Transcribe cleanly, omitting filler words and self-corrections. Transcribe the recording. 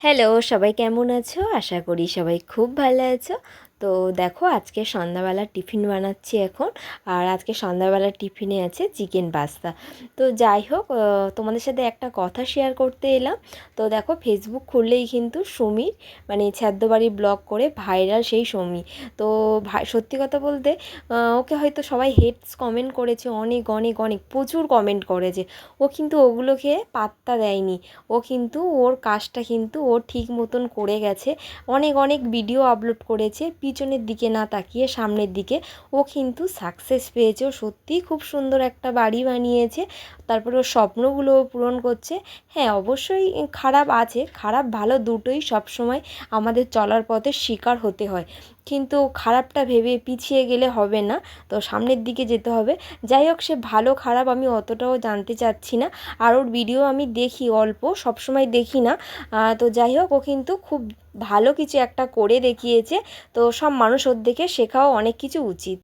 Hello, সবাই কেমন আছো? আশা করি সবাই খুব ভালো আছো। তো দেখো আজকে সন্ধ্যাবেলার টিফিন বানাচ্ছি এখন। আর আজকে সন্ধ্যাবেলার টিফিনে আছে চিকেন পাস্তা। তো যাই হোক, তোমাদের সাথে একটা কথা শেয়ার করতে এলাম। তো দেখো ফেসবুক খুললেই কিন্তু সুমির মানে ছ্যাদ্যবাড়ি ব্লগ করে ভাইরাল সেই সুমি। তো সত্যি কথা বলতে ওকে হয়তো সবাই হেটস কমেন্ট করেছে, অনেক অনেক অনেক প্রচুর কমেন্ট করেছে। ও কিন্তু ওগুলোকে পাত্তা দেয়নি। ও কিন্তু ওর কাজটা কিন্তু ও ঠিক মতন করে গেছে। অনেক অনেক ভিডিও আপলোড করেছে, পিছনের দিকে না তাকিয়ে সামনের দিকে। ও কিন্তু সাকসেস পেয়েছে, ও সত্যিই খুব সুন্দর একটা বাড়ি বানিয়েছে। তারপরে ওর স্বপ্নগুলোও পূরণ করছে। হ্যাঁ, অবশ্যই খারাপ আছে, খারাপ ভালো দুটোই সবসময় আমাদের চলার পথে শিকার হতে হয়। কিন্তু খারাপটা ভেবে পিছিয়ে গেলে হবে না, তো সামনের দিকে যেতে হবে। যাই হোক, সে ভালো খারাপ আমি অতটাও জানতে চাচ্ছি না। আর ওর ভিডিও আমি দেখি অল্প, সবসময় দেখি না। তো যাই হোক, ও কিন্তু খুব ভালো কিছু একটা করে দেখিয়েছে। তো সব মানুষ ওর দেখে শেখাও অনেক কিছু উচিত।